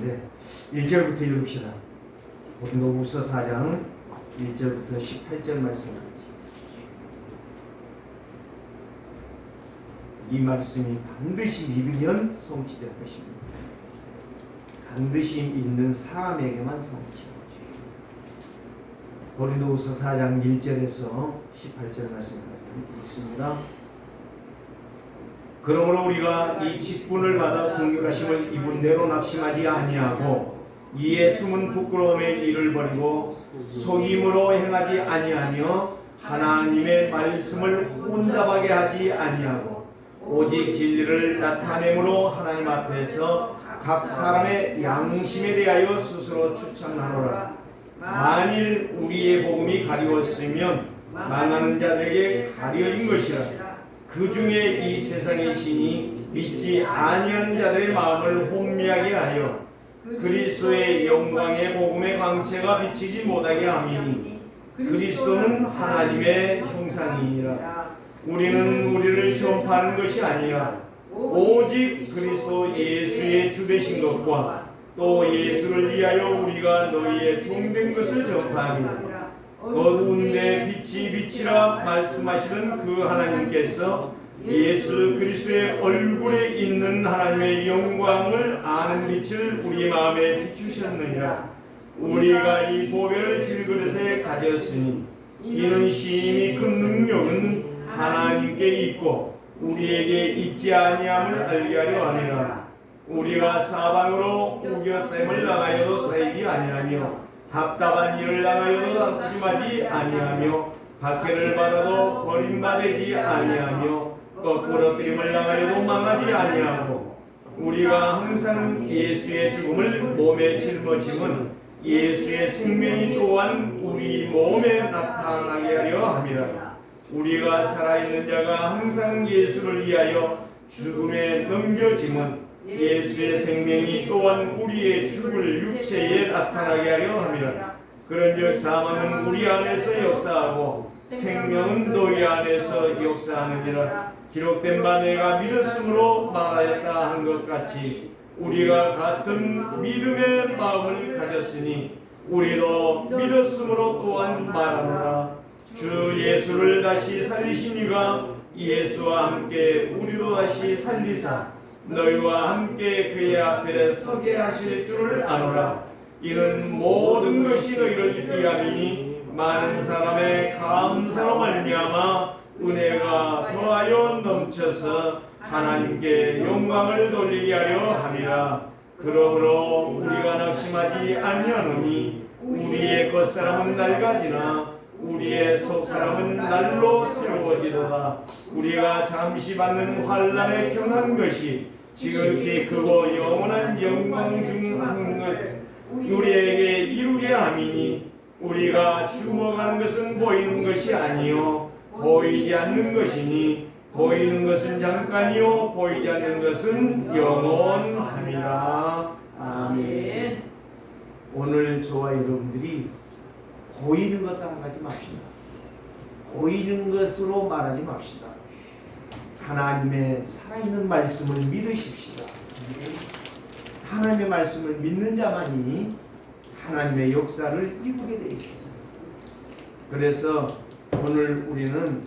하는데 1절부터 읽읍시다. 고린도후서 4장 1절부터 18절 말씀입니다. 이 말씀이 반드시 믿으면 성취될 것입니다. 반드시 믿는 사람에게만 성취될 것입니다. 고린도후서 4장 1절에서 18절 말씀 읽습니다. 그러므로 우리가 이 직분을 받아 긍휼하심을 입은 대로 낙심하지 아니하고 이에 숨은 부끄러움의 일을 버리고 속임으로 행하지 아니하며 하나님의 말씀을 혼잡하게 하지 아니하고 오직 진리를 나타내므로 하나님 앞에서 각 사람의 양심에 대하여 스스로 추천하노라. 만일 우리의 복음이 가리웠으면 망하는 자들에게 가려진 것이라. 그 중에 이 세상의 신이 믿지 아니하는 자들의 마음을 혼미하게 하여 그리스도의 영광의 복음의 광채가 비치지 못하게 함이니 그리스도는 하나님의 형상이니라. 우리는 우리를 전파하는 것이 아니라 오직 그리스도 예수의 주되신 것과 또 예수를 위하여 우리가 너희의 종된 것을 전파합니다. 어두운 데 빛이 비치라 말씀하시는 그 하나님께서 예수 그리스도의 얼굴에 있는 하나님의 영광을 아는 빛을 우리 마음에 비추셨느니라. 우리가 이 보배를 질그릇에 가졌으니 이는 심히 큰 능력은 하나님께 있고 우리에게 있지 아니함을 알게 하려 함이라. 우리가 사방으로 우겨쌤을 당하여도 쌓이지 아니하며 답답한 일을 당하여도 낙심하지 아니하며 박해를 받아도 버림받지 아니하며 거꾸러뜨림을 당하여도 망하지 아니하고 우리가 항상 예수의 죽음을 몸에 짊어짐은 예수의 생명이 또한 우리 몸에 나타나게 하려 함이라. 우리가 살아있는 자가 항상 예수를 위하여 죽음에 넘겨짐은 예수의 생명이 또한 우리의 죽을 육체에 나타나게 하려 함이라. 그런즉 사망은 우리 안에서 역사하고 생명은 너희 안에서 역사하느니라. 기록된 바 내가 믿었으므로 말하였다 한 것 같이 우리가 같은 믿음의 마음을 가졌으니 우리도 믿었으므로 또한 말하노라. 주 예수를 다시 살리시니가 예수와 함께 우리도 다시 살리사 너희와 함께 그의 앞에 서게 하실 줄을 아노라. 이는 모든 것이 너희를 위함이니 많은 사람의 감사로 말미암아 은혜가 더하여 넘쳐서 하나님께 영광을 돌리게 하려 함이라. 그러므로 우리가 낙심하지 아니하노니 우리의 겉사람은 낡아지나 우리의 속사람은 날로 새로워지도다. 우리가 잠시 받는 환난에 경한 것이 지극히 크고 영원한 영광 중 한 것 우리에게 이루게 함이니 우리가 주목하는 것은 보이는 것이 아니요 보이지 않는 것이니 보이는 것은 잠깐이요 보이지 않는 것은 영원함이라. 아멘. 오늘 저와 여러분들이 보이는 것 따라가지 맙시다. 보이는 것으로 말하지 맙시다. 하나님의 살아있는 말씀을 믿으십시다. 하나님의 말씀을 믿는 자만이 하나님의 역사를 이루게 되어 있습니다. 그래서 오늘 우리는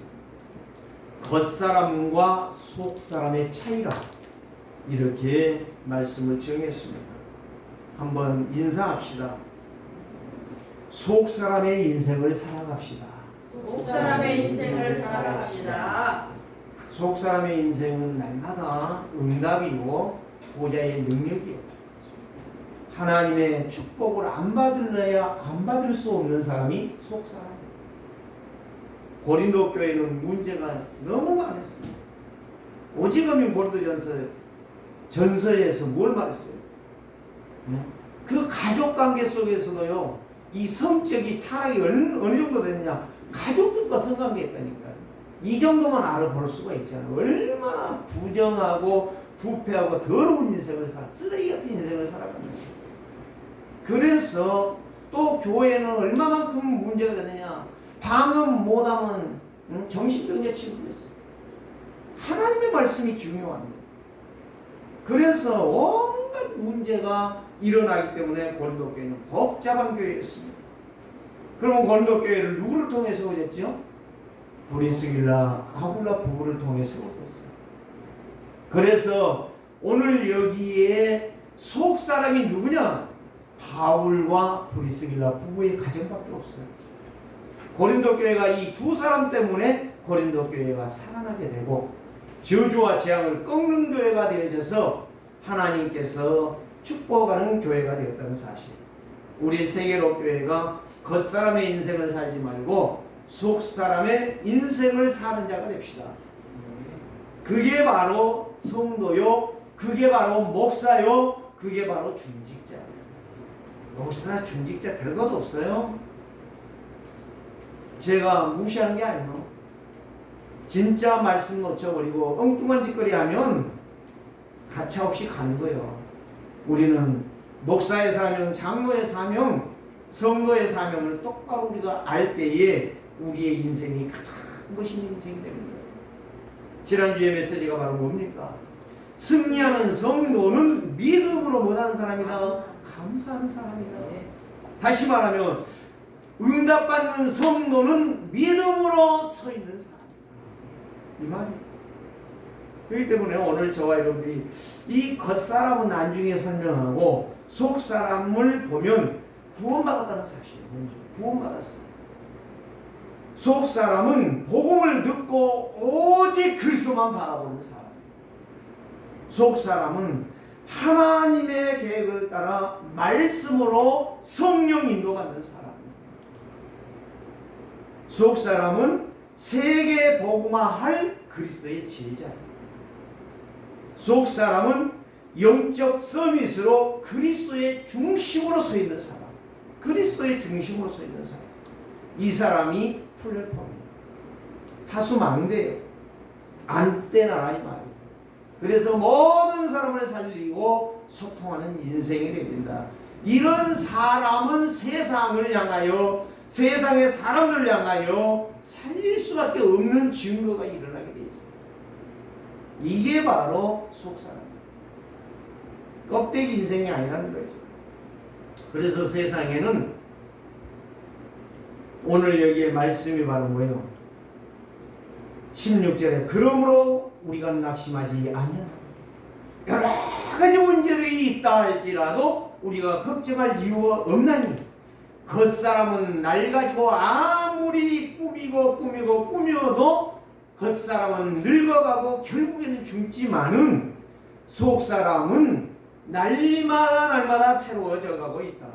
겉사람과 속사람의 차이라 이렇게 말씀을 정했습니다. 한번 인사합시다. 속사람의 인생을 살아갑시다. 속사람의 인생을 살아갑시다. 속사람의 인생은 날마다 응답이고 보좌의 능력이요. 하나님의 축복을 안 받을래야 안 받을 수 없는 사람이 속사람이에요. 고린도 교회는 문제가 너무 많았습니다. 오직하면 전서에서 뭘 말했어요? 그 가족 관계 속에서도요, 이 성적이 타락이 어느 정도 됐냐? 가족들과 성관계했다니까요. 이 정도만 알아볼 수가 있잖아요. 얼마나 부정하고 부패하고 더러운 인생을 쓰레기 같은 인생을 살아갑니다. 그래서 또 교회는 얼마만큼 문제가 되느냐? 방언 못하면 정신병자 취급했어요. 하나님의 말씀이 중요합니다. 그래서 온갖 문제가 일어나기 때문에 고린도 교회는 복잡한 교회였습니다. 그러면 고린도 교회를 누구를 통해 세워졌죠? 브리스길라, 아굴라 부부를 통해 세워졌어요. 그래서 오늘 여기에 속 사람이 누구냐? 바울과 브리스길라 부부의 가정밖에 없어요. 고린도 교회가 이 두 사람 때문에 고린도 교회가 살아나게 되고 저주와 재앙을 꺾는 교회가 되어져서 하나님께서 축복하는 교회가 되었다는 사실. 우리 세계로 교회가 겉사람의 인생을 살지 말고 속사람의 인생을 사는 자가 됩시다. 그게 바로 성도요, 그게 바로 목사요, 그게 바로 중직자예요. 목사, 중직자 별것도 없어요. 제가 무시하는 게 아니에요. 진짜 말씀 놓쳐버리고 엉뚱한 짓거리 하면 가차없이 가는 거예요. 우리는 목사의 사명, 장로의 사명, 성도의 사명을 똑바로 우리가 알 때에 우리의 인생이 가장 멋있는 인생이 되는 거예요. 지난주에 메시지가 바로 뭡니까? 승리하는 성도는 믿음으로 못하는 사람이다. 감사하는 사람이다. 다시 말하면 응답받는 성도는 믿음으로 서 있는 사람이다. 이 말이에요. 그렇기 때문에 오늘 저와 여러분들이 이 겉사람은 나중에 설명하고 속사람을 보면 구원받았다는 사실이에요. 먼저 구원받았어요. 속사람은 복음을 듣고 오직 그리스도만 바라보는 사람. 속사람은 하나님의 계획을 따라 말씀으로 성령 인도받는 사람. 속사람은 세계 복음화할 그리스도의 제자예요. 속사람은 영적 서밋으로 그리스도의 중심으로 서 있는 사람. 그리스도의 중심으로 서 있는 사람. 이 사람이 플랫폼이에요. 하수망대예요. 안떼나라 이 말이에요. 그래서 모든 사람을 살리고 소통하는 인생이 되어진다. 이런 사람은 세상을 향하여, 세상의 사람들을 향하여 살릴 수밖에 없는 증거가 일어나게 돼 있어요. 이게 바로 속사람이에요. 껍데기 인생이 아니라는 거죠. 그래서 세상에는 오늘 여기에 말씀이 바로 뭐예요? 16절에 그러므로 우리가 낙심하지 아니하나. 여러 가지 문제들이 있다 할지라도 우리가 걱정할 이유가 없나니 겉사람은 날 가지고 아무리 꾸미어도 겉사람은 늙어가고 결국에는 죽지만은 속사람은 날마다 새로워져 가고 있다.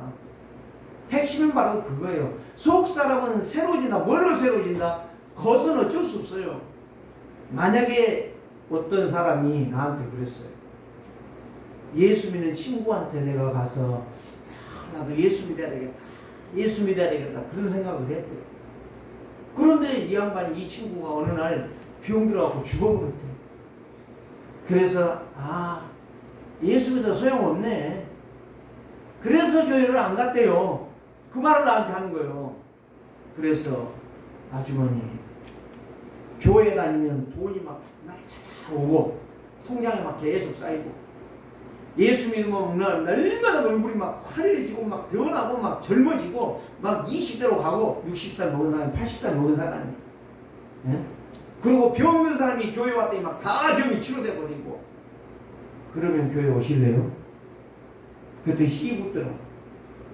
핵심은 바로 그거예요. 속사람은 새로워진다. 뭘로 새로워진다? 겉은 어쩔 수 없어요. 만약에 어떤 사람이 나한테 그랬어요. 예수 믿는 친구한테 내가 가서 나도 예수 믿어야 되겠다 그런 생각을 했대요. 그런데 이 양반이, 이 친구가 어느 날 병 들어갖고 죽어버렸대요. 그래서 예수 믿어 소용없네. 그래서 교회를 안 갔대요. 그 말을 나한테 하는 거예요. 그래서 아주머니, 교회 다니면 돈이 막 오고 통장에 막 계속 쌓이고 예수 믿으면 날마다 얼굴이 막 화려해지고 막 변하고 막 젊어지고 막 20대로 가고 60살 먹은 사람이 80살 먹은 사람이, 예? 그리고 병든 사람이 교회 왔더니 막 다 병이 치료돼 버리고. 그러면 교회 오실래요? 그때 희 붙더라.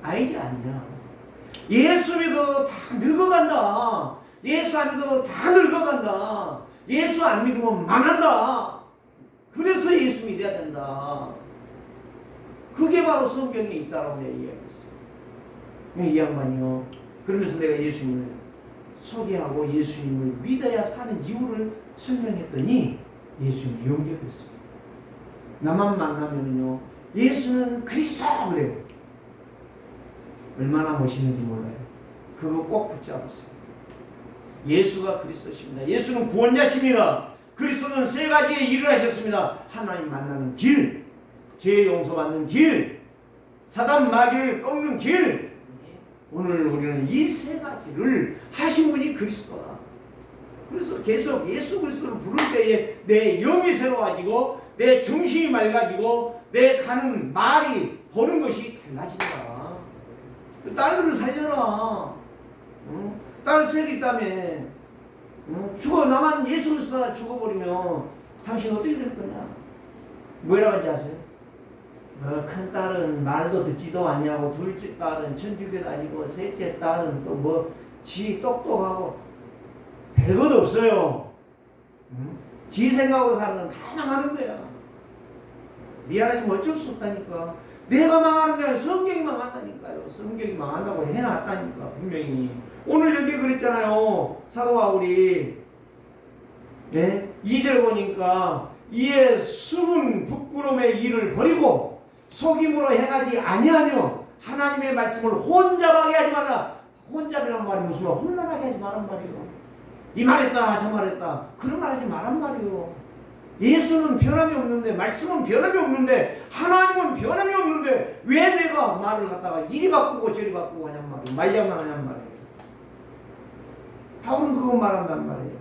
아니지 않냐. 예수 믿어도 다 늙어간다. 예수 안 믿어도 다 늙어간다. 예수 안 믿으면 망한다. 그래서 예수 믿어야 된다. 그게 바로 성경에 있다라고 내가 이야기했어요. 이 양반이요. 그러면서 내가 예수님을 소개하고 예수님을 믿어야 사는 이유를 설명했더니 예수님이 용접했어요. 나만 만나면요, 예수는 그리스도 그래요. 얼마나 멋있는지 몰라요. 그거 꼭 붙잡으세요. 예수가 그리스도십니다. 예수는 구원자십니다. 그리스도는 세 가지의 일을 하셨습니다. 하나님 만나는 길, 죄 용서받는 길, 사단 마귀를 꺾는 길. 오늘 우리는 이 세 가지를 하신 분이 그리스도다. 그래서 계속 예수 그리스도를 부를 때에 내 영이 새로워지고 내 정신이 맑아지고 내 가는 말이 보는 것이 달라진다. 그 딸들을 살려라. 딸 셋 있다며. 죽어 나만 예수 그리스도가 죽어버리면 당신 어떻게 될 거냐? 뭐라고 하지 아세요? 큰 딸은 말도 듣지도 않냐고, 둘째 딸은 천주교 다니고, 셋째 딸은 또 뭐 지 똑똑하고 별것도 없어요. 지 생각으로 사는 건 다 망하는 거야. 미안하지만 어쩔 수 없다니까. 내가 망하는 게 아니라 성경이 망한다니까요. 성경이 망한다고 해놨다니까 분명히. 오늘 여기 그랬잖아요. 사도 바울이 네? 2절 보니까 이에 숨은 부끄러움의 일을 버리고 속임으로 행하지 아니하며 하나님의 말씀을 혼잡하게 하지 말라. 혼잡이란 말이 무슨 말? 혼란하게 하지 말란 말이요. 이 말했다 저 말했다 그런 말 하지 말란 말이요. 예수는 변함이 없는데, 말씀은 변함이 없는데, 하나님은 변함이 없는데 왜 내가 말을 갖다가 이리 바꾸고 저리 바꾸고 하냔 말이에요. 말장난 하냔 말이에요. 바울은 그거 말한단 말이에요.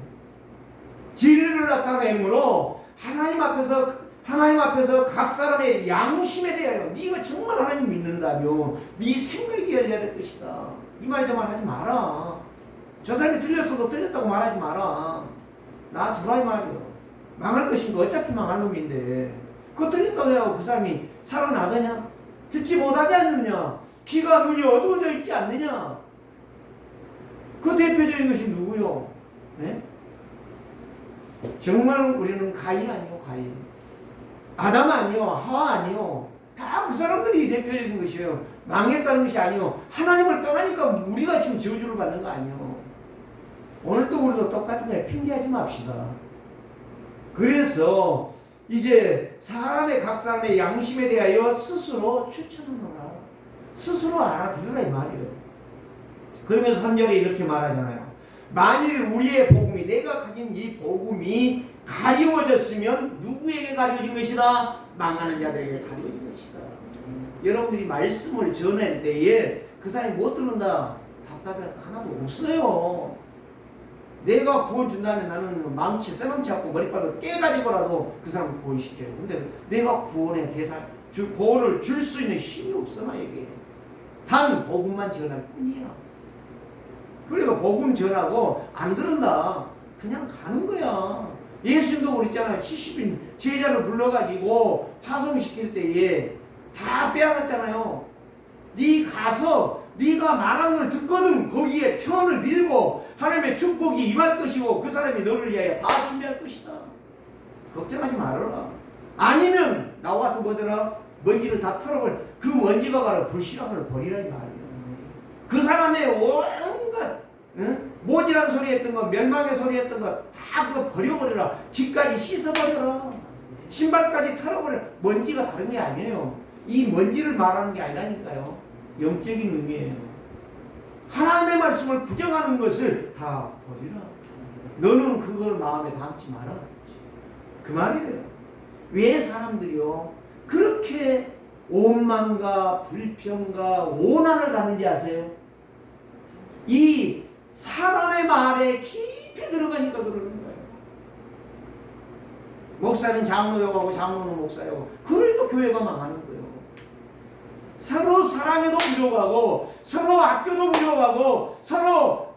진리를 나타내므로 하나님 앞에서 각 사람의 양심에 대하여 네가 정말 하나님 믿는다면 네 생각이 열려야 될 것이다. 이 말 저 말 하지 마라. 저 사람이 틀렸어도 틀렸다고 말하지 마라. 나 두라 이 말이요. 망할 것인가? 어차피 망할 놈인데 그거 틀렸다고 해요. 그 사람이 살아나더냐? 듣지 못하지 않느냐? 귀가 눈이 어두워져 있지 않느냐? 그 대표적인 것이 누구요? 네? 정말 우리는 가인 아니요, 가인. 아담 아니요, 하와 아니요. 다 그 사람들이 대표적인 것이에요. 망했다는 것이 아니요. 하나님을 떠나니까 우리가 지금 저주를 받는 거 아니요. 오늘도 우리도 똑같은 거에 핑계하지 맙시다. 그래서 이제 각 사람의 양심에 대하여 스스로 추천하노라. 스스로 알아들으라 이 말이에요. 그러면서 3절에 이렇게 말하잖아요. 만일 우리의 복음이, 내가 가진 이 복음이 가리워졌으면 누구에게 가리워진 것이다? 망하는 자들에게 가리워진 것이다. 여러분들이 말씀을 전할 때에 그 사람이 못 들은다 답답할 거 하나도 없어요. 내가 구원 준다면 나는 망치, 쇠망치 갖고 머리빨을 깨가지고라도 그 사람을 구원시켜요. 근데 내가 구원의 구원을 줄 수 있는 힘이 없어 나에게. 단 복음만 전할 뿐이야. 그러니까 복음 전하고 안 들은다 그냥 가는 거야. 예수님도 그랬잖아요. 70인 제자를 불러가지고 파송시킬 때에 다 빼앗았잖아요. 네 가서 네가 말한 걸 듣거든 거기에 편을 빌고 하나님의 축복이 임할 것이고 그 사람이 너를 위하여 다 준비할 것이다. 걱정하지 말아라. 아니면 나와서 뭐더라? 먼지를 다 털어버려. 그 먼지가 바로 불신앙을 버리라 이 말이야. 그 사람의 온갖 모질한 소리 했던 거, 멸망의 소리 했던 거 다 그거 버려버려라. 귀까지 씻어버려라. 신발까지 털어버려. 먼지가 다른 게 아니에요. 이 먼지를 말하는 게 아니라니까요. 영적인 의미예요. 하나님의 말씀을 부정하는 것을 다 버리라. 너는 그걸 마음에 담지 마라. 그 말이에요. 왜 사람들이요 그렇게 오만과 불평과 오난을 갖는지 아세요? 이 사단의 말에 깊이 들어가니까 그러는 거예요. 목사는 장로여가고 장로는 목사여가고 그러니까 교회가 망하는 거예요. 서로 사랑해도 부족하고 서로 아껴도 부족하고 서로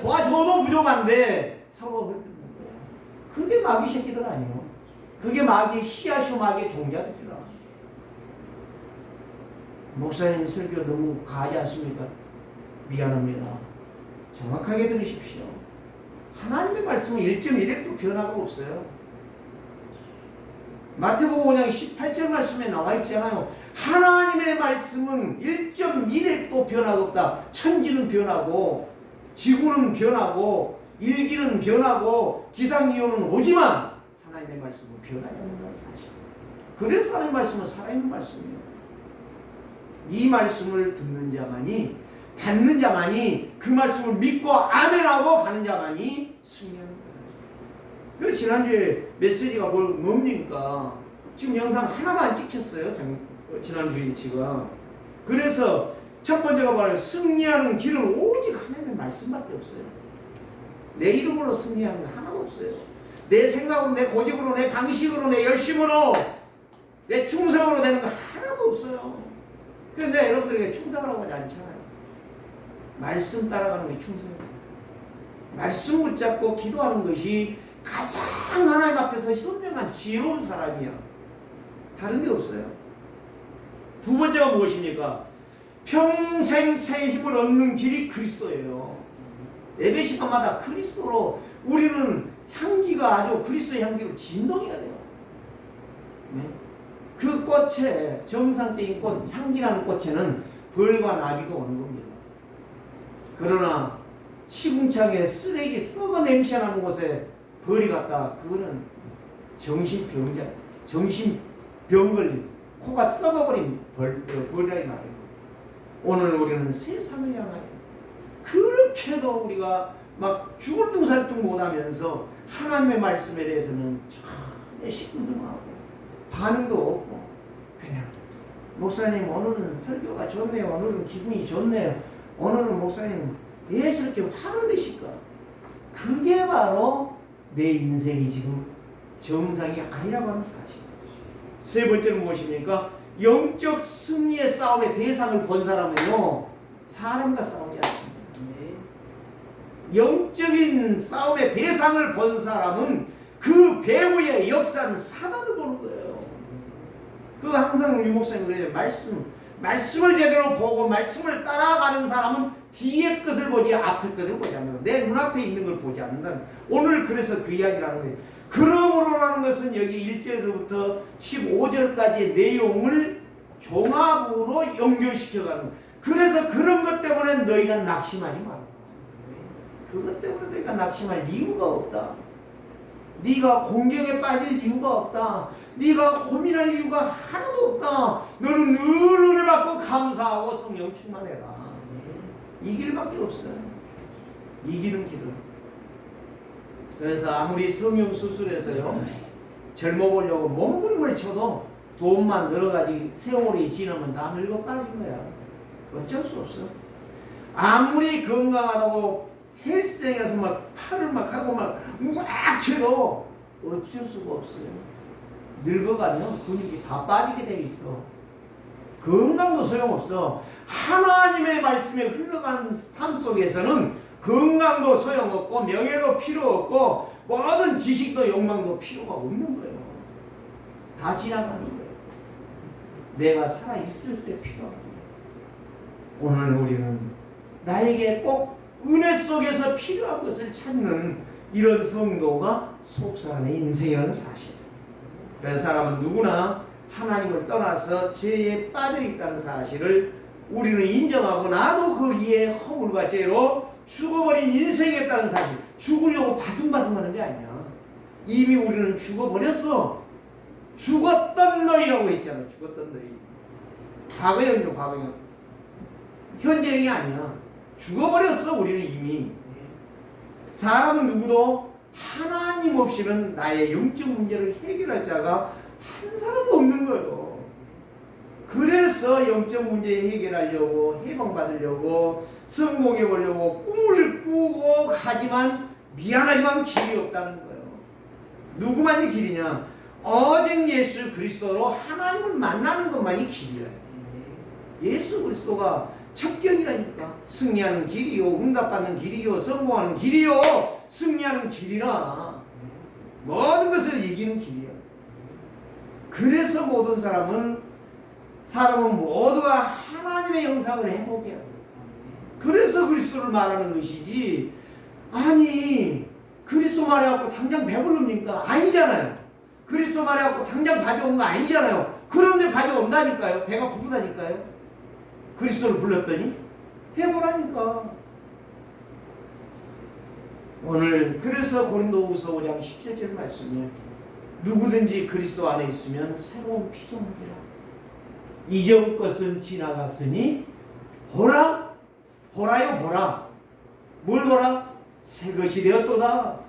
도와줘도 부족한데 서로 헐뜯는 거예요. 그게 마귀 새끼들 아니에요. 그게 마귀 씨앗이요 마귀의 종자들이라. 목사님 설교 너무 가하지 않습니까? 미안합니다. 정확하게 들으십시오. 하나님의 말씀은 1.1핵도 변화가 없어요. 마태복음 5장 18절 말씀에 나와 있잖아요. 하나님의 말씀은 1.1핵도 변화가 없다. 천지는 변하고 지구는 변하고 일기는 변하고 기상이온은 오지만 하나님의 말씀은 변하지 않는다는 사실. 그래서 하나님의 말씀은 살아있는 말씀이에요. 이 말씀을 듣는 자만이 받는 자만이 그 말씀을 믿고 아멘하고 가는 자만이 승리하는 거예요. 그래서 지난주에 메시지가 뭡니까? 지금 영상 하나도 안 찍혔어요. 지난주 일치가. 그래서 첫 번째가 바로 승리하는 길은 오직 하나님의 말씀밖에 없어요. 내 이름으로 승리하는 거 하나도 없어요. 내 생각으로, 내 고집으로, 내 방식으로, 내 열심으로, 내 충성으로 되는 거 하나도 없어요. 근데 여러분들에게 충성하라고 하지 않잖아요. 말씀 따라가는 게 충성이에요. 말씀 붙잡고 기도하는 것이 가장 하나님 앞에서 현명한 지혜로운 사람이야. 다른 게 없어요. 두 번째가 무엇입니까? 평생 새 힘을 얻는 길이 그리스도예요. 예배 시간마다 그리스도로 우리는 향기가 아주 그리스도의 향기로 진동이가 돼요. 네? 그 꽃에 정상적인 꽃, 향기라는 꽃에는 벌과 나비가 오는 겁니다. 그러나 시궁창에 쓰레기 썩어 냄새 나는 곳에 벌이 갔다, 그거는 정신병자, 정신병 걸린, 코가 썩어버린 벌이라는 말이에요. 오늘 우리는 세상을 향하여 그렇게도 우리가 막 죽을 둥살둥 못하면서 하나님의 말씀에 대해서는 전혀 시큰둥하고 반응도 없고, 그냥 목사님 오늘은 설교가 좋네요, 오늘은 기분이 좋네요, 오늘은 목사님 왜 저렇게 화를 내실까? 그게 바로 내 인생이 지금 정상이 아니라고 하는 사실. 세 번째는 무엇입니까? 영적 승리의 싸움의 대상을 본 사람은요, 사람과 싸우지 않습니다. 영적인 싸움의 대상을 본 사람은 그 배후의 역사는 사단을 보는 거예요. 그 항상 유 목사님 그래요. 말씀을 제대로 보고 말씀을 따라가는 사람은 뒤의 것을 보지 앞의 것을 보지 않는다. 내 눈앞에 있는 걸 보지 않는다. 오늘 그래서 그 이야기를 하는 거예요. 그러므로라는 것은 여기 1절에서부터 15절까지의 내용을 종합으로 연결시켜가는 거예요. 그래서 그런 것 때문에 너희가 낙심하지 마라. 그것 때문에 너희가 낙심할 이유가 없다. 네가 공경에 빠질 이유가 없다. 네가 고민할 이유가 하나도 없다. 너는 늘 은혜 받고 감사하고 성령 충만해라. 이 길밖에 없어요. 이기는 길은. 그래서 아무리 성형 수술해서요, 젊어 보려고 몸부림을 쳐도 돈만 늘어가지 세월이 지나면 다 늙어 빠진 거야. 어쩔 수 없어. 아무리 건강하다고 헬스장에 가서 막 팔을 막 하고 막 쳐도 어쩔 수가 없어요. 늙어가면 근육이 다 빠지게 돼 있어. 건강도 소용없어. 하나님의 말씀에 흘러가는 삶 속에서는 건강도 소용없고 명예도 필요 없고 모든 지식도 욕망도 필요가 없는 거예요. 다 지나가는 거예요. 내가 살아있을 때 필요한 거예요. 오늘 우리는 나에게 꼭 은혜 속에서 필요한 것을 찾는 이런 성도가 속 사람의 인생이라는 사실. 그래서 사람은 누구나 하나님을 떠나서 죄에 빠져 있다는 사실을 우리는 인정하고, 나도 거기에 허물과 죄로 죽어버린 인생이었다는 사실. 죽으려고 바둥바둥하는 게 아니야. 이미 우리는 죽어버렸어. 죽었던 너희라고 했잖아. 죽었던 너희. 과거형이요, 과거형. 현재형이 아니야. 죽어버렸어. 우리는 이미. 사람은 누구도 하나님 없이는 나의 영적 문제를 해결할 자가 한 사람도 없는 거예요. 그래서 영적 문제 해결하려고, 해방받으려고, 성공해 보려고 꿈을 꾸고 하지만 미안하지만 길이 없다는 거예요. 누구만이 길이냐? 오직 예수 그리스도로 하나님을 만나는 것만이 길이에요. 예수 그리스도가 첩경이라니까. 승리하는 길이요, 응답받는 길이요, 성공하는 길이요, 승리하는 길이라. 모든 것을 이기는 길이야. 그래서 모든 사람은 모두가 하나님의 형상을 회복해야 돼. 그래서 그리스도를 말하는 것이지, 아니 그리스도 말해갖고 당장 배부릅니까? 아니잖아요. 그리스도 말해갖고 당장 밥이 온 거 아니잖아요. 그런데 밥이 온다니까요. 배가 부르다니까요. 그리스도를 불렀더니 해보라니까. 오늘 그래서 고린도후서 5장 17절 말씀이에요. 누구든지 그리스도 안에 있으면 새로운 피조물이라. 이전 것은 지나갔으니 보라, 보라요 보라. 뭘 보라? 새 것이 되었도다.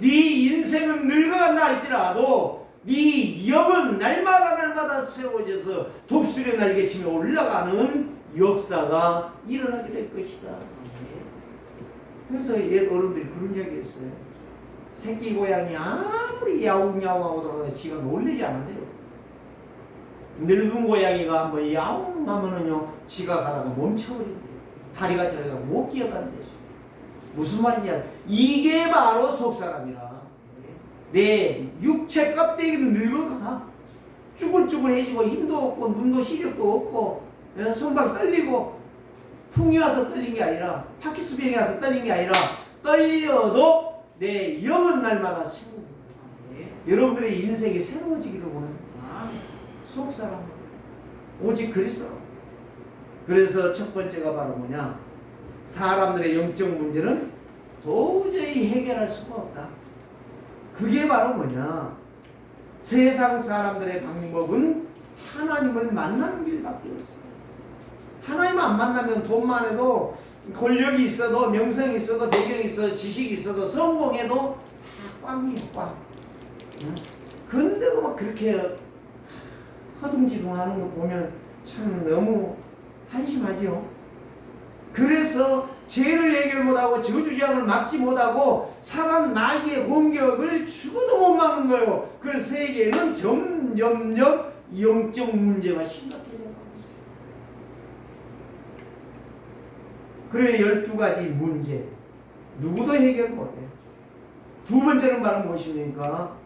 네 인생은 늙어간다 할지라도 네 영은 날마다 새로워져서 독수리 날개치며 올라가는 역사가 일어나게 될 것이다. 그래서 옛 어른들이 그런 이야기 했어요. 새끼 고양이 아무리 야옹야옹하고 돌아다니면 지가 놀리지 않는데요. 늙은 고양이가 한번 야옹 하면은요, 지가 가다가 멈춰버린대요. 다리가 저리가 못 기어간대요. 무슨 말이냐? 이게 바로 속사람이라. 내 육체 껍데기는 늙어가. 쭈글쭈글해지고 힘도 없고 눈도 시력도 없고 손발 떨리고 풍이 와서 떨린 게 아니라 파키스병이 와서 떨린 게 아니라 떨려도 내 영은 날마다 새로워. 여러분들의 인생이 새로워지기를 원합니다. 속사람 오직 그리스도. 그래서 첫 번째가 바로 뭐냐? 사람들의 영적 문제는 도저히 해결할 수가 없다. 그게 바로 뭐냐? 세상 사람들의 방법은 하나님을 만나는 길밖에 없어요. 하나님 안 만나면 돈만 해도, 권력이 있어도, 명성이 있어도, 배경이 있어도, 지식이 있어도, 성공해도 다 꽝이에요, 꽝. 근데도 막 그렇게 허둥지둥하는 거 보면 참 너무 한심하지요. 그래서 죄를 해결 못하고 저주재앙을 막지 못하고 사단 마귀의 공격을 죽어도 못 막는 거예요. 그래서 세계에는 점점점 영적 문제가 심각해져 가고 있어요. 그래 12가지 문제 누구도 해결 못해요. 두 번째는 바로 무엇입니까?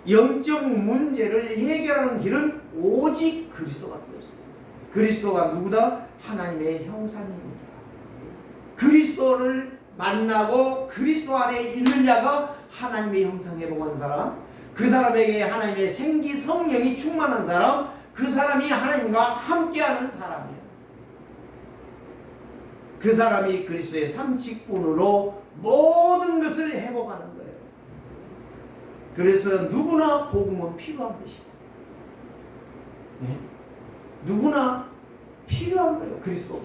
영적 문제를 해결하는 길은 오직 그리스도밖에 없어요. 그리스도가 누구다? 하나님의 형상입니다. 그리스도를 만나고 그리스도 안에 있는 자가 하나님의 형상에 복한 사람, 그 사람에게 하나님의 생기 성령이 충만한 사람, 그 사람이 하나님과 함께하는 사람이에요. 그 사람이 그리스도의 삼직분으로 모든 것을 회복하는 거예요. 그래서 누구나 복음은 필요한 것이다. 네? 누구나 필요한 거예요. 그리스도가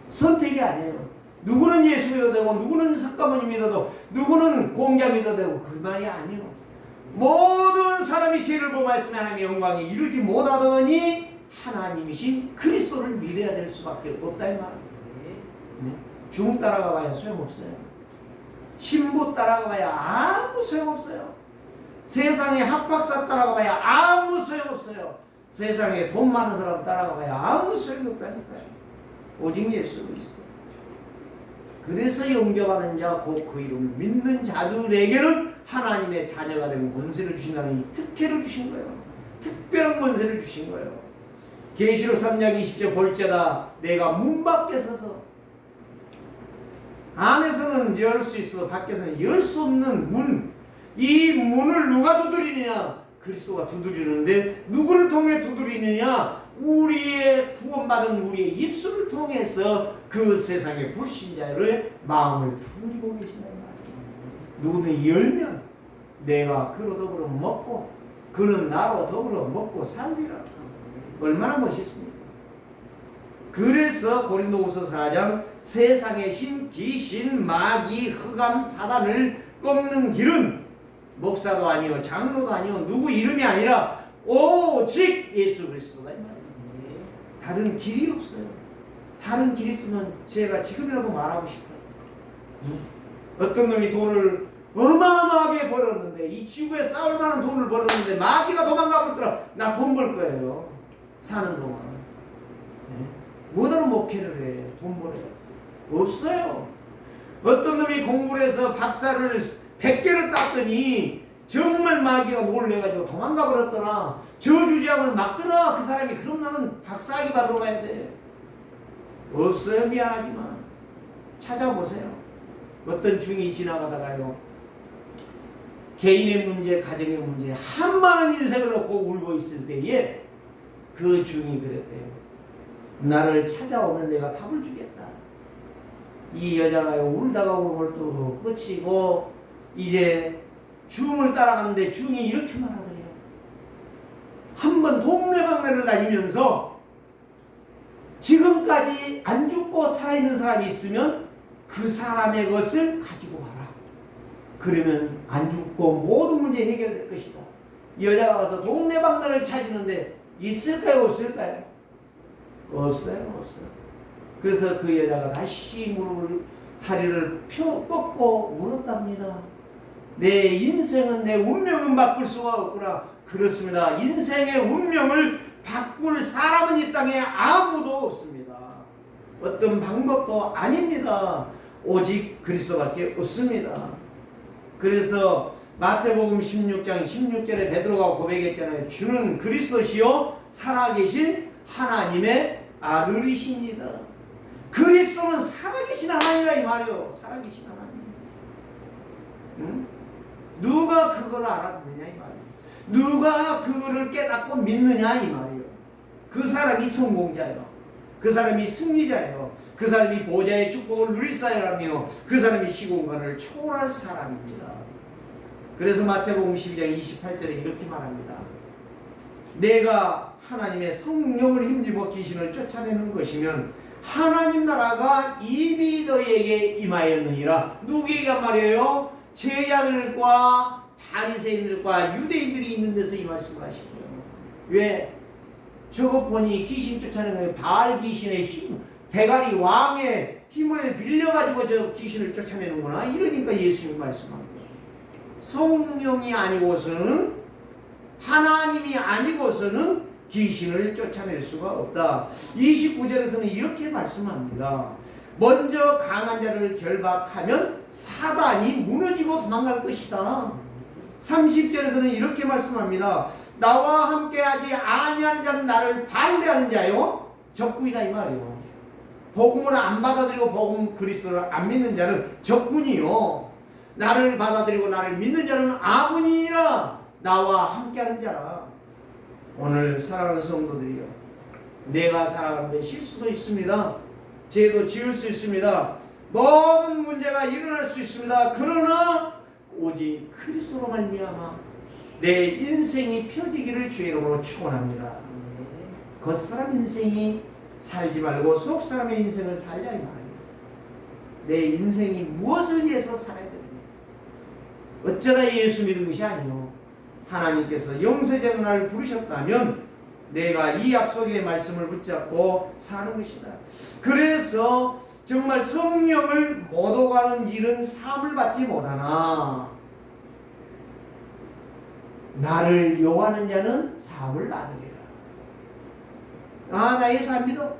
선택이 아니에요. 누구는 예수 믿어도 되고 누구는 석가모니 믿어도 누구는 공자 믿어도 되고 그 말이 아니에요. 모든 사람이 죄를 범하였으면 하나님의 영광에 이르지 못하더니 하나님이신 그리스도를 믿어야 될 수밖에 없다 이 말이에요. 네? 중 따라가 봐야 소용없어요. 신부 따라가 봐야 아무 소용없어요. 세상에 학박사 따라가 봐야 아무 소용없어요. 세상에 돈 많은 사람 따라가 봐야 아무 소용없다니까요. 오직 예수 그리스도. 그래서 영접하는 자 곧 그 이름을 믿는 자들에게는 하나님의 자녀가 되는 권세를 주신다는 이 특혜를 주신 거예요. 특별한 권세를 주신 거예요. 계시록 3장 20절 볼지어다 내가 문 밖에 서서, 안에서는 열 수 있어 밖에서는 열 수 없는 문, 이 문을 누가 두드리느냐? 그리스도가 두드리는데 누구를 통해 두드리느냐? 우리의 구원받은 우리의 입술을 통해서 그 세상의 불신자를 마음을 두드리고 계신다는 말이에요. 누구든 열면 내가 그로 더불어 먹고 그는 나로 더불어 먹고 살리라. 얼마나 멋있습니까? 그래서 고린도후서 4장 세상의 신, 귀신, 마귀, 흑암, 사단을 꺾는 길은 목사도 아니요 장로도 아니요 누구 이름이 아니라 오직 예수 그리스도다 이 말이에요. 다른 길이 없어요. 다른 길이 있으면 제가 지금이라도 말하고 싶어요. 어떤 놈이 돈을 어마어마하게 벌었는데 이 지구에 싸울 만한 돈을 벌었는데 마귀가 도망가 버렸더라. 나 돈 벌 거예요. 사는 동안. 뭐하러 목회를 해? 돈 벌어야지. 없어요. 어떤 놈이 공부를 해서 박사를 100개를 땄더니 정말 마귀가 몰래가지고 도망가 버렸더라. 저주지향을 막더라. 그 사람이. 그럼 나는 박사학위 받으러 가야 돼. 없어요. 미안하지만 찾아보세요. 어떤 중이 지나가다가요 개인의 문제, 가정의 문제 한많은 인생을 놓고 울고 있을 때에 그 중이 그랬대요. 나를 찾아오면 내가 답을 주겠다. 이 여자가요 울다가 울을 또 끝이고 이제 중을 따라가는데 중이 이렇게 말하더래요. 한번 동네방네를 다니면서 지금까지 안 죽고 살아있는 사람이 있으면 그 사람의 것을 가지고 와라. 그러면 안 죽고 모든 문제 해결될 것이다. 이 여자가 와서 동네방네를 찾는데 있을까요? 없을까요? 없어요. 없어요. 그래서 그 여자가 다시 무릎을 다리를 뻗고 울었답니다. 내 인생은 내 운명은 바꿀 수가 없구나. 그렇습니다. 인생의 운명을 바꿀 사람은 이 땅에 아무도 없습니다. 어떤 방법도 아닙니다. 오직 그리스도밖에 없습니다. 그래서 마태복음 16장 16절에 베드로가 고백했잖아요. 주는 그리스도시요 살아계신 하나님의 아들이십니다. 그리스도는 살아계신 하나님이라 이 말이요. 살아계신 하나님. 응? 누가 그걸 알았느냐 이 말이에요. 누가 그거를 깨닫고 믿느냐 이 말이에요. 그 사람이 성공자예요. 그 사람이 승리자예요. 그 사람이 보좌의 축복을 누릴 사람이요. 그 사람이 시공간을 초월할 사람입니다. 그래서 마태복음 12장 28절에 이렇게 말합니다. 내가 하나님의 성령을 힘입어 귀신을 쫓아내는 것이면 하나님 나라가 이미 너희에게 임하였느니라. 누구에게 말이에요? 제자들과 바리새인들과 유대인들이 있는 데서 이 말씀을 하신 거예요. 왜? 저거 보니 귀신 쫓아내는 거예요. 바알 귀신의 힘, 대가리 왕의 힘을 빌려가지고 저 귀신을 쫓아내는구나. 이러니까 예수님이 말씀한 거예요. 성령이 아니고서는, 하나님이 아니고서는 귀신을 쫓아낼 수가 없다. 29절에서는 이렇게 말씀합니다. 먼저 강한 자를 결박하면 사단이 무너지고 도망갈 것이다. 30절에서는 이렇게 말씀합니다. 나와 함께하지 아니하는 자는 나를 반대하는 자요 적군이다 이 말이에요. 복음을 안 받아들이고 복음 그리스도를 안 믿는 자는 적군이요, 나를 받아들이고 나를 믿는 자는 아군이라. 나와 함께하는 자라. 오늘 사랑하는 성도들이요, 내가 살아가는데 실수도 있습니다. 죄도 지을 수 있습니다. 모든 문제가 일어날 수 있습니다. 그러나 오직 그리스도로 말미암아 내 인생이 펴지기를 주의 이름으로 축원합니다. 겉사람 인생이 살지 말고 속사람의 인생을 살자 이 말이에요. 내 인생이 무엇을 위해서 살아야 되느냐. 어쩌다 예수 믿은 것이 아니요, 하나님께서 영세전에 나를 부르셨다면 내가 이 약속의 말씀을 붙잡고 사는 것이다. 그래서 정말 성령을 못 오가는 일은 사함을 받지 못하나 나를 요하는 자는 사함을 받으리라. 나 예수 안 믿어?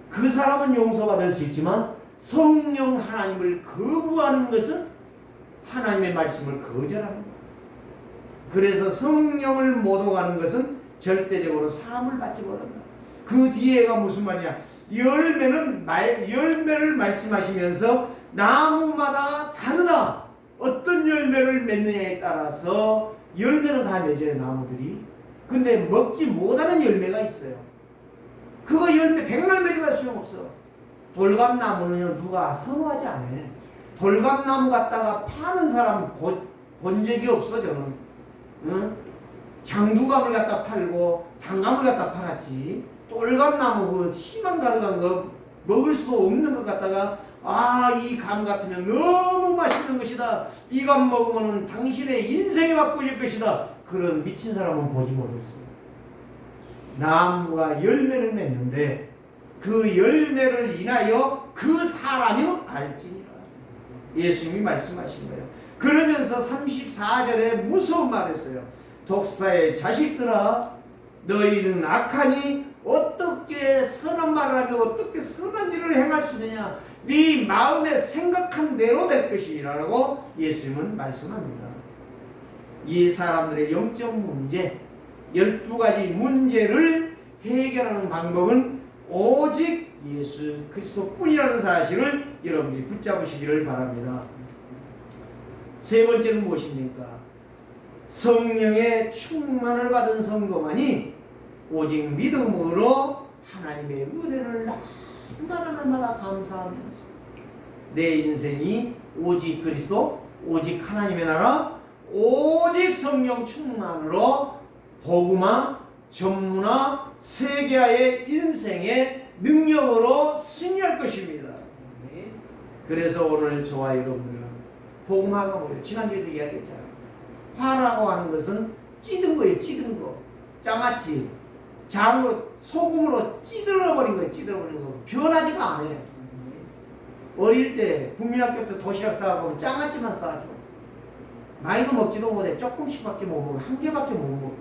그 사람은 용서받을 수 있지만 성령 하나님을 거부하는 것은 하나님의 말씀을 거절하는 거야. 그래서 성령을 못 오가는 것은 절대적으로 사함을 받지 못한다. 그 뒤에가 무슨 말이냐? 열매를 말씀하시면서 나무마다 다르다. 어떤 열매를 맺느냐에 따라서 열매는 다 맺어요, 나무들이. 근데 먹지 못하는 열매가 있어요. 그거 열매 100만 맺으면 소용없어. 돌감나무는요, 누가 선호하지 않아. 돌감나무 갖다가 파는 사람 본 적이 없어, 저는. 응? 장두감을 갖다 팔고 단감을 갖다 팔았지. 돌감나무 그 씨만 가득한 거 먹을 수 없는 것 갖다가 이 감 같으면 너무 맛있는 것이다. 이 감 먹으면 당신의 인생이 바꾸질 것이다. 그런 미친 사람은 보지 못했어요. 나무가 열매를 맺는데 그 열매를 인하여 그 사람이 알지니라. 예수님이 말씀하신 거예요. 그러면서 34절에 무서운 말했어요. 독사의 자식들아, 너희는 악하니 어떻게 선한 말을 하며 어떻게 선한 일을 행할 수 있느냐. 네 마음에 생각한 대로 될 것이라고 예수님은 말씀합니다. 이 사람들의 영적 문제, 12가지 문제를 해결하는 방법은 오직 예수 그리스도뿐이라는 사실을 여러분들이 붙잡으시기를 바랍니다. 세 번째는 무엇입니까? 성령의 충만을 받은 성도만이 오직 믿음으로 하나님의 은혜를 날마다 감사하면서 내 인생이 오직 그리스도, 오직 하나님의 나라, 오직 성령 충만으로 복음화, 전문화, 세계화의 인생의 능력으로 승리할 것입니다. 그래서 오늘 저와 여러분들은 복음화가 뭐예요? 지난주에도 이야기했잖아요. 화라고 하는 것은 찌든 거예요. 찌든 거. 장아찌. 장으로, 소금으로 찌들어버린 거예요. 찌들어버린 거. 변하지가 않아요. 어릴 때 국민학교 때 도시락 싸가보면 장아찌만 싸줘. 많이도 먹지도 못해. 조금씩밖에 못 먹어. 한 개밖에 못 먹어.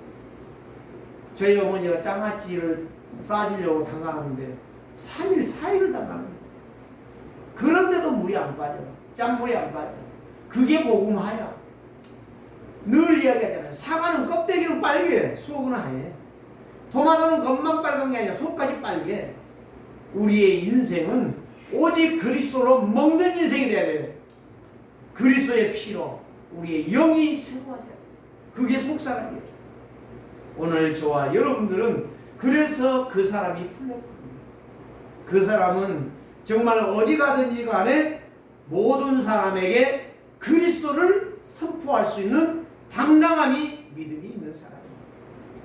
저희 어머니가 장아찌를 싸주려고 담가놨는데 3일, 4일을 담가는 거예요. 그런데도 물이 안 빠져. 짠물이 안 빠져. 그게 복음화야. 늘 이야기하잖아요. 사과는 껍데기로 빨개, 속은 하얘. 토마토는 겉만 빨간 게 아니라 속까지 빨개. 우리의 인생은 오직 그리스도로 먹는 인생이 돼야 돼요. 그리스도의 피로 우리의 영이 생활해야 돼요. 그게 속사람이에요. 오늘 저와 여러분들은 그래서 그 사람이 플랫폼입니다. 그 사람은 정말 어디 가든지 간에 모든 사람에게 그리스도를 선포할 수 있는 당당함이 믿음이 있는 사람입니다.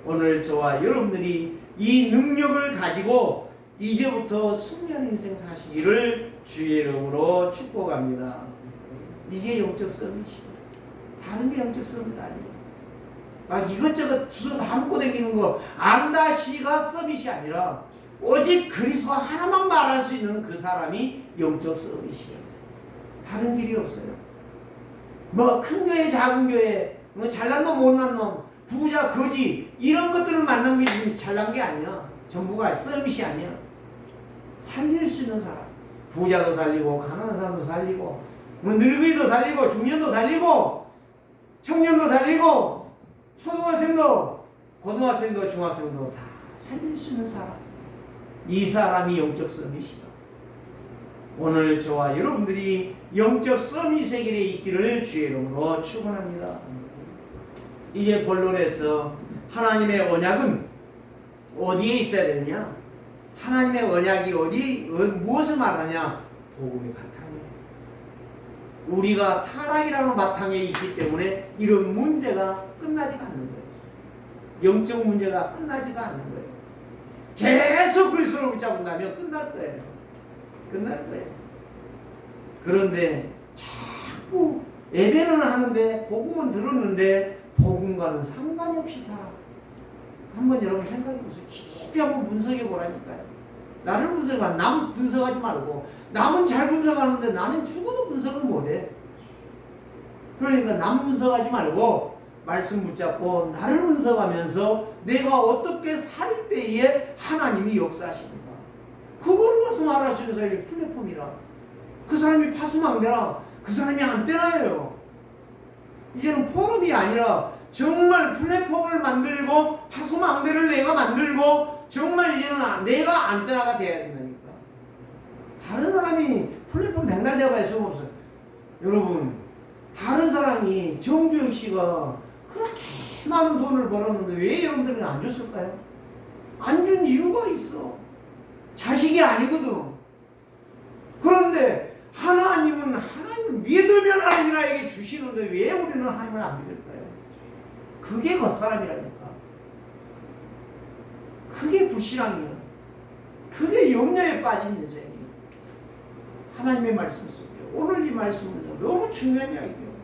오늘 저와 여러분들이 이 능력을 가지고 이제부터 승리하는 인생 사시기를 주의 이름으로 축복합니다. 이게 영적 서밋이에요. 다른 게 영적 서밋 아니에요. 막 이것저것 주소 다 먹고 다니는 거 안다시가 서밋이 아니라 오직 그리스도 하나만 말할 수 있는 그 사람이 영적 서밋이에요. 다른 길이 없어요. 뭐 큰 교회 작은 교회 뭐 잘난 놈 못난 놈 부자 거지 이런 것들을 만난 게 잘난 게 아니야. 전부가 서밋이 아니야. 살릴 수 있는 사람. 부자도 살리고 가난한 사람도 살리고 뭐 늙은이도 살리고 중년도 살리고 청년도 살리고 초등학생도 고등학생도 중학생도 다 살릴 수 있는 사람. 이 사람이 영적 서밋이다. 오늘 저와 여러분들이 영적 서밋 세계에 있기를 주의 이름으로 축원합니다. 이제 본론에서 하나님의 언약은 어디에 있어야 되느냐? 하나님의 언약이 무엇을 말하냐? 복음의 바탕이에요. 우리가 타락이라는 바탕에 있기 때문에 이런 문제가 끝나지가 않는 거예요. 영적 문제가 끝나지가 않는 거예요. 계속 그리스도를 붙잡는다면 끝날 거예요. 끝날 거예요. 그런데 자꾸 예배는 하는데 복음은 들었는데 복음과는 상관이 없이 살아. 한번 여러분 생각해 보세요. 깊이 한번 분석해 보라니까요. 나를 분석하, 남 분석하지 말고 남은 잘 분석하는데 나는 죽어도 분석을 못해. 그러니까 남 분석하지 말고 말씀 붙잡고 나를 분석하면서 내가 어떻게 살 때에 하나님이 역사하시는가. 그걸 가서 말할 수 있는 사람이 플랫폼이라. 그 사람이 파수망대라. 그 사람이 안테나예요. 이제는 포럼이 아니라 정말 플랫폼을 만들고 파수망대를 내가 만들고 정말 이제는 내가 안테나가 돼야 된다니까. 다른 사람이 플랫폼 맨날 대봐야 소용없어요. 여러분 다른 사람이 정주영 씨가 그렇게 많은 돈을 벌었는데 왜 여러분들은 안 줬을까요? 안 준 이유가 있어. 자식이 아니거든. 그런데 하나님은 믿으면 하나님에게 주시는데 왜 우리는 하나님을 안 믿을까요? 그게 겉사람이라니까. 그게 불신앙이에요. 그게 염려에 빠진 인생이에요. 하나님의 말씀 속에 오늘 이 말씀은 너무 중요한 이야기예요.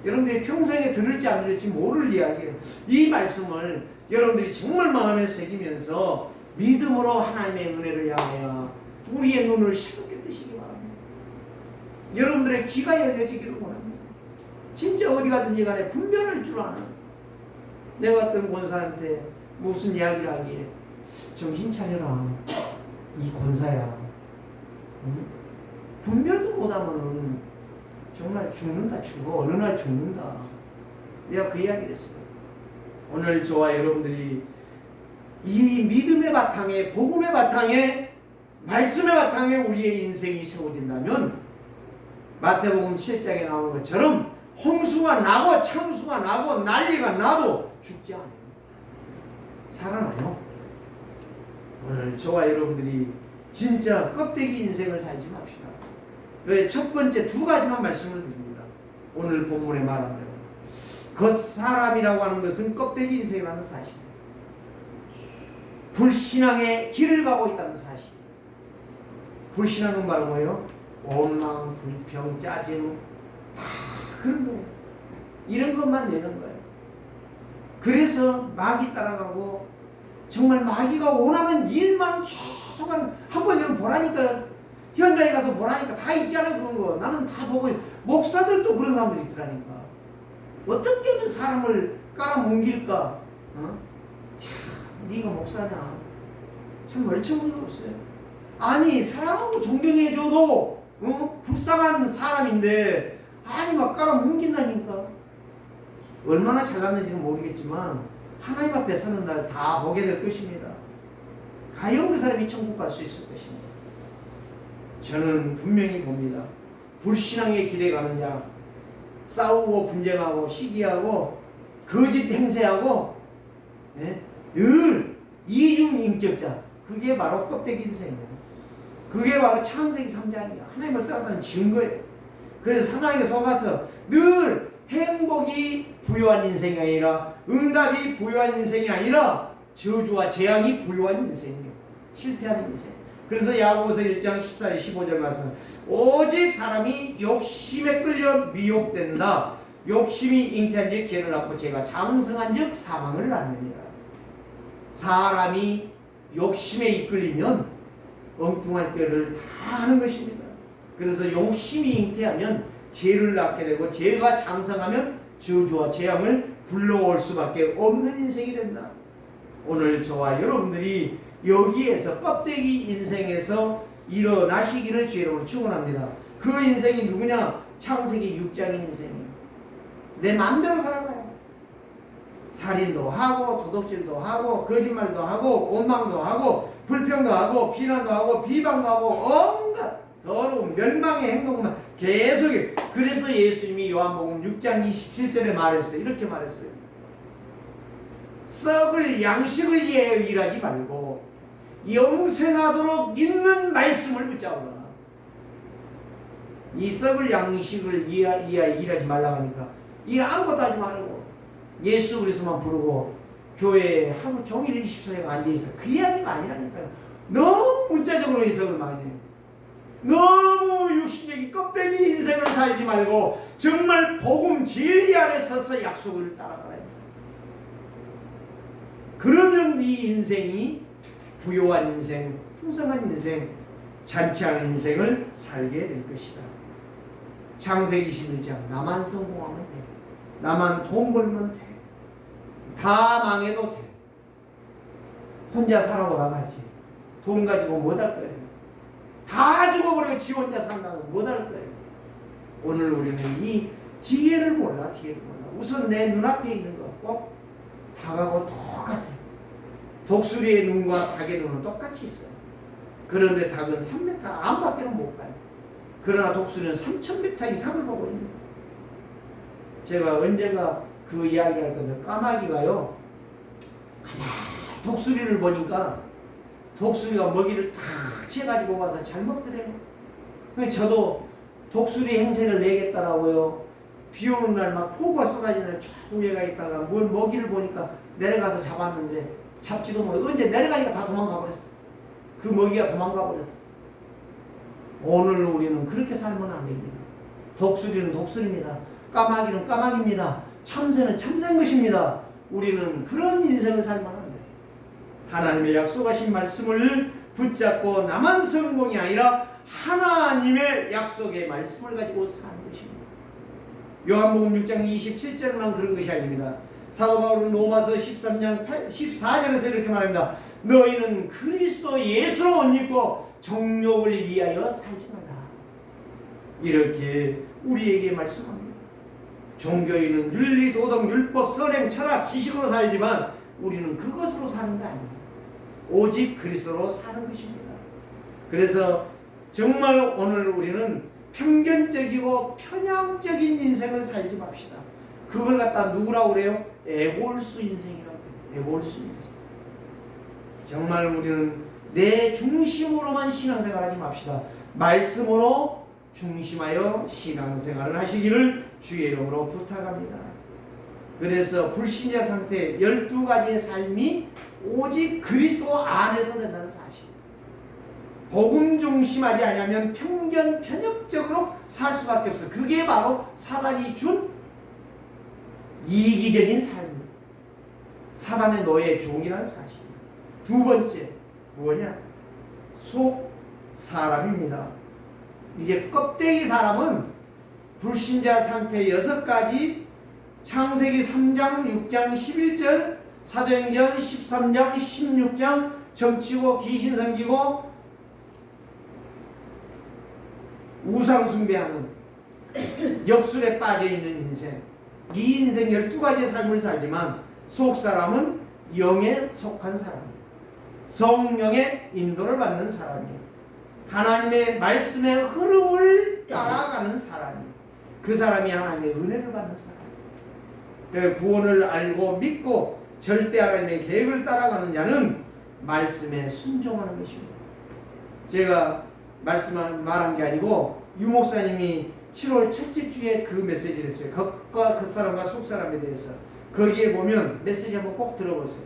여러분들이 평생에 들을지 안 들을지 모를 이야기예요. 이 말씀을 여러분들이 정말 마음에 새기면서 믿음으로 하나님의 은혜를 향하여 우리의 눈을 새롭게 뜨시기 바랍니다. 여러분들의 귀가 열려지기를 원합니다. 진짜 어디 가든지 간에 분별할 줄 아는. 내가 어떤 권사한테 무슨 이야기를 하기에 정신 차려라. 이 권사야. 응? 분별도 못하면은 정말 죽는다. 죽어. 어느 날 죽는다. 내가 그 이야기를 했어요. 오늘 저와 여러분들이 이 믿음의 바탕에 복음의 바탕에 말씀의 바탕에 우리의 인생이 세워진다면 마태복음 7장에 나오는 것처럼 홍수가 나고 창수가 나고 난리가 나도 죽지 않아요. 살아나요. 오늘 저와 여러분들이 진짜 껍데기 인생을 살지 맙시다. 그래 첫 번째 두 가지만 말씀을 드립니다. 오늘 본문에 말한 대로 겉사람이라고 하는 것은 껍데기 인생이라는 사실, 불신앙의 길을 가고 있다는 사실. 불신앙은 바로 뭐예요? 원망, 불평, 짜증 다 그런 거예요. 이런 것만 내는 거예요. 그래서 마귀 따라가고 정말 마귀가 원하는 일만 계속 한번 여러분 보라니까, 현장에 가서 보라니까 다 있잖아요. 그런 거 나는 다 보고. 목사들도 그런 사람들이 있더라니까. 어떻게 하면 사람을 깔아뭉길까? 네가 목사냐? 참 멀쩡한 거 없어요. 아니 사랑하고 존경해줘도 불쌍한 사람인데 아니 막 깔아뭉긴다니까. 얼마나 잘났는지는 모르겠지만 하나님 앞에 서는 날 다 보게 될 것입니다. 과연 그 사람이 천국 갈 수 있을 것입니다. 저는 분명히 봅니다. 불신앙의 길에 가는 자, 싸우고 분쟁하고 시기하고 거짓 행세하고 늘 이중인격자, 그게 바로 껍데기 인생이에요. 그게 바로 창세기 3장이에요. 하나님을 떠났다는 증거예요. 그래서 사단에게 속아서 늘 행복이 부요한 인생이 아니라 응답이 부요한 인생이 아니라 저주와 재앙이 부요한 인생이에요. 실패하는 인생. 그래서 야고보서 1장 14절 15절 말씀, 오직 사람이 욕심에 끌려 미혹된다. 욕심이 잉태한즉 죄를 낳고 죄가 장성한즉 사망을 낳느니라. 사람이 욕심에 이끌리면 엉뚱한 꾀를 다 하는 것입니다. 그래서 욕심이 잉태하면 죄를 낳게 되고 죄가 장성하면 저주와 재앙을 불러올 수밖에 없는 인생이 된다. 오늘 저와 여러분들이 여기에서 껍데기 인생에서 일어나시기를 주의로 축원합니다. 그 인생이 누구냐? 창세기 6장의 인생이에요. 내 마음대로 살아가요. 살인도 하고 도둑질도 하고 거짓말도 하고 원망도 하고 불평도 하고 비난도 하고 비방도 하고 온갖 더러운 멸망의 행동만 계속해요. 그래서 예수님이 요한복음 6장 27절에 말했어요. 이렇게 말했어요. 썩을 양식을 위해 일하지 말고 영생하도록 있는 말씀을 붙잡으라. 이 썩을 양식을 위하여 일하지 말라고 하니까 일 아무것도 하지 말고 예수 그리스도만 부르고 교회에 하루 종일 24시간 앉아있어. 그 이야기가 아니라니까요. 너무 문자적으로 해석을 많이 해요. 너무 육신적인 껍데기 인생을 살지 말고 정말 복음 진리 안에 서서 약속을 따라가라. 그러면 네 인생이 부요한 인생, 풍성한 인생, 잔치하는 인생을 살게 될 것이다. 창세기 21장, 나만 성공하면 돼. 나만 돈 벌면 돼. 다 망해도 돼. 혼자 살아오라가지. 돈 가지고 못 할 거예요. 다 죽어버리고 지 혼자 산다고 못 할 거예요. 오늘 우리는 이 뒤에를 몰라. 뒤에를 몰라. 우선 내 눈앞에 있는 거 꼭 닭하고 똑같아요. 독수리의 눈과 닭의 눈은 똑같이 있어요. 그런데 닭은 3m 안팎에는 못 가요. 그러나 독수리는 3000m 이상을 보고 있는 거예요. 제가 언젠가 그 이야기 할 건데, 까마귀가요, 가만히 독수리를 보니까 독수리가 먹이를 탁 채가지고 와서 잘 먹더래요. 저도 독수리 행세를 내겠다라고요. 비 오는 날 막 폭우가 쏟아지는 날 저 위에가 있다가 뭔 먹이를 보니까 내려가서 잡았는데 잡지도 못해. 언제 내려가니까 다 도망가 버렸어. 그 먹이가 도망가 버렸어. 오늘 우리는 그렇게 살면 안 됩니다. 독수리는 독수리입니다. 까마귀는 까마귀입니다. 참새는 참새인 것입니다. 우리는 그런 인생을 살면 안 돼요. 하나님의 약속하신 말씀을 붙잡고 나만 성공이 아니라 하나님의 약속의 말씀을 가지고 사는 것입니다. 요한복음 6장 27절만 그런 것이 아닙니다. 사도 바울은 로마서 13장 14절에서 이렇게 말합니다. 너희는 그리스도 예수로 옷 입고 정욕을 위하여 살지 말라. 이렇게 우리에게 말씀합니다. 종교인은 윤리, 도덕, 율법, 선행, 철학, 지식으로 살지만 우리는 그것으로 사는 게 아닙니다. 오직 그리스도로 사는 것입니다. 그래서 정말 오늘 우리는 편견적이고 편향적인 인생을 살지 맙시다. 그걸 갖다 누구라고 그래요? 에골수 인생이라고 해요. 에골수 인생. 정말 우리는 내 중심으로만 신앙생활하지 맙시다. 말씀으로 중심하여 신앙생활을 하시기를 주의 이름으로 부탁합니다. 그래서 불신자 상태 12가지의 삶이 오직 그리스도 안에서 된다는 사실. 복음 중심하지 않으면 편견, 편협적으로 살 수밖에 없어요. 그게 바로 사단이 준 이기적인 삶. 사단의 노예 종이라는 사실. 두 번째, 뭐냐? 속 사람입니다. 이제 껍데기 사람은 불신자 상태 6가지 창세기 3장, 6장, 11절, 사도행전 13장, 16장, 정치고 귀신 섬기고 우상 숭배하는 역술에 빠져있는 인생, 이 인생 12가지의 삶을 살지만 속사람은 영에 속한 사람이에요. 성령의 인도를 받는 사람이에요. 하나님의 말씀의 흐름을 따라가는 사람이에요. 그 사람이 하나님의 은혜를 받는 사람이에요. 구원을 알고 믿고 절대 하나님의 계획을 따라가는 자는 말씀에 순종하는 것입니다. 제가 말한 게 아니고 유목사님이 7월 첫째 주에 그 메시지를 했어요. 겉과 겉사람과 속사람에 대해서. 거기에 보면 메시지 한번 꼭 들어보세요.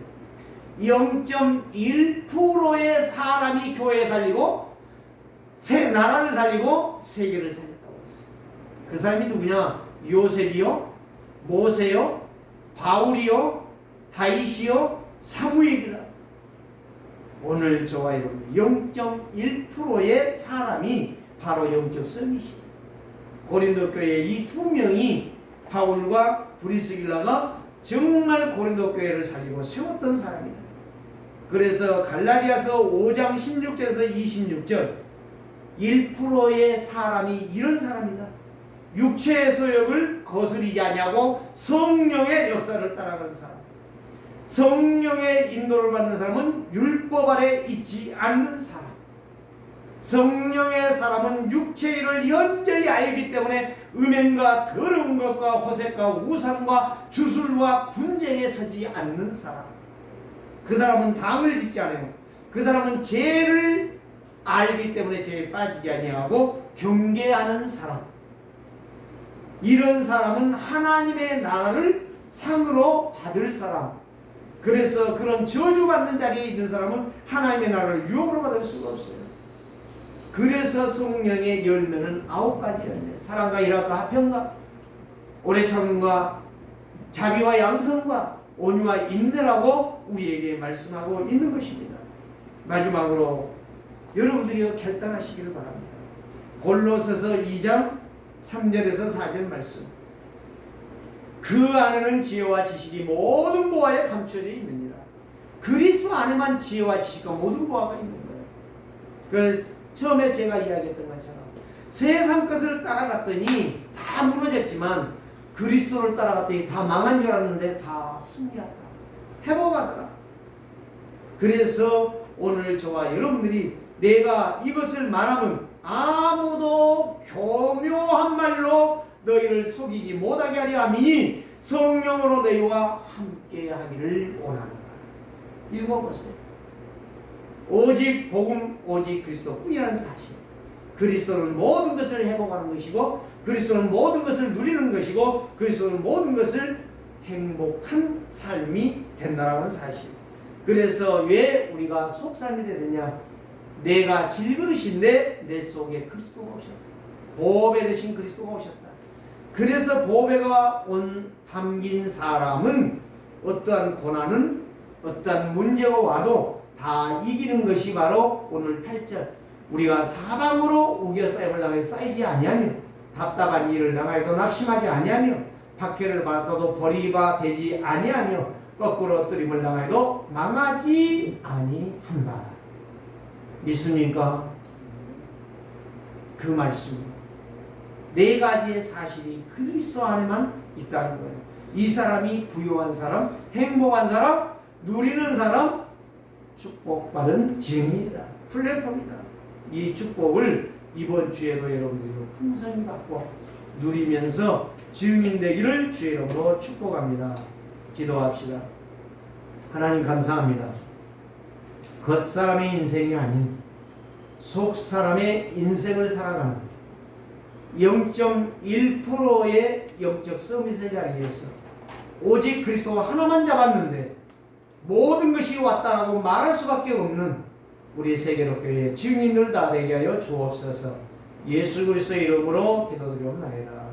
0.1%의 사람이 교회 살리고 나라를 살리고 세계를 살렸다고 했어요. 그 사람이 누구냐? 요셉이요, 모세요, 바울이요, 다윗이요, 사무엘이라. 오늘 저와 여러분 0.1%의 사람이 바로 영적 선이시죠. 고린도 교회 이 두 명이 바울과 브리스길라가 정말 고린도 교회를 살리고 세웠던 사람이다. 그래서 갈라디아서 5장 16절에서 26절 1%의 사람이 이런 사람이다. 육체의 소욕을 거스리지 아니하고 성령의 역사를 따라가는 사람. 성령의 인도를 받는 사람은 율법 아래 있지 않는 사람. 성령의 사람은 육체의 일을 현저히 알기 때문에 음행과 더러운 것과 호색과 우상과 주술과 분쟁에 서지 않는 사람. 그 사람은 당을 짓지 않아요. 그 사람은 죄를 알기 때문에 죄에 빠지지 아니하고 경계하는 사람. 이런 사람은 하나님의 나라를 상으로 받을 사람. 그래서 그런 저주받는 자리에 있는 사람은 하나님의 나라를 유혹으로 받을 수가 없어요. 그래서 성령의 열매는 9가지 열매. 사랑과 일합과 화평과 오래 참음과 자비와 양성과 온유와 인내라고 우리에게 말씀하고 있는 것입니다. 마지막으로 여러분들이 결단하시기를 바랍니다. 골로새서 2장 3절에서 4절 말씀. 그 안에는 지혜와 지식이 모든 보화에 감춰져 있느니라. 그리스도 안에만 지혜와 지식과 모든 보화가 있는 거예요. 그래서 처음에 제가 이야기했던 것처럼 세상 것을 따라갔더니 다 무너졌지만 그리스도를 따라갔더니 다 망한 줄 알았는데 다 승리하더라. 회복하더라. 그래서 오늘 저와 여러분들이 내가 이것을 말하면 아무도 교묘한 말로 너희를 속이지 못하게 하려 함이니 성령으로 너희와 함께 하기를 원하노라. 읽어보세요. 오직 복음, 오직 그리스도뿐이라는 사실. 그리스도는 모든 것을 회복하는 것이고 그리스도는 모든 것을 누리는 것이고 그리스도는 모든 것을 행복한 삶이 된다는 사실. 그래서 왜 우리가 속삭임이 되느냐? 내가 질그릇인데 내 속에 그리스도가 오셨다. 보배 되신 그리스도가 오셨다. 그래서 보배가 담긴 사람은 어떠한 고난은 어떠한 문제가 와도 다 이기는 것이 바로 오늘 8절. 우리가 사방으로 우겨 싸임을 당해 쌓이지 아니하며 답답한 일을 당하여도 낙심하지 아니하며 박해를 받아도 버리바 되지 아니하며 거꾸로 엎드림을 당하여도 망하지 아니한다. 믿습니까? 그 말씀 4가지의 사실이 그리스도 안에만 있다는 거예요. 이 사람이 부유한 사람, 행복한 사람, 누리는 사람, 축복받은 증인이다. 플랫폼이다. 이 축복을 이번 주에도 여러분들이 풍성히 받고 누리면서 증인 되기를 주의 이름으로 축복합니다. 기도합시다. 하나님 감사합니다. 겉사람의 인생이 아닌 속사람의 인생을 살아가는 0.1%의 영적 서밋의 자리에서 오직 그리스도 하나만 잡았는데 모든 것이 왔다라고 말할 수밖에 없는 우리 세계로교회 증인들 다 되게 하여 주옵소서. 예수 그리스도의 이름으로 기도드리옵나이다.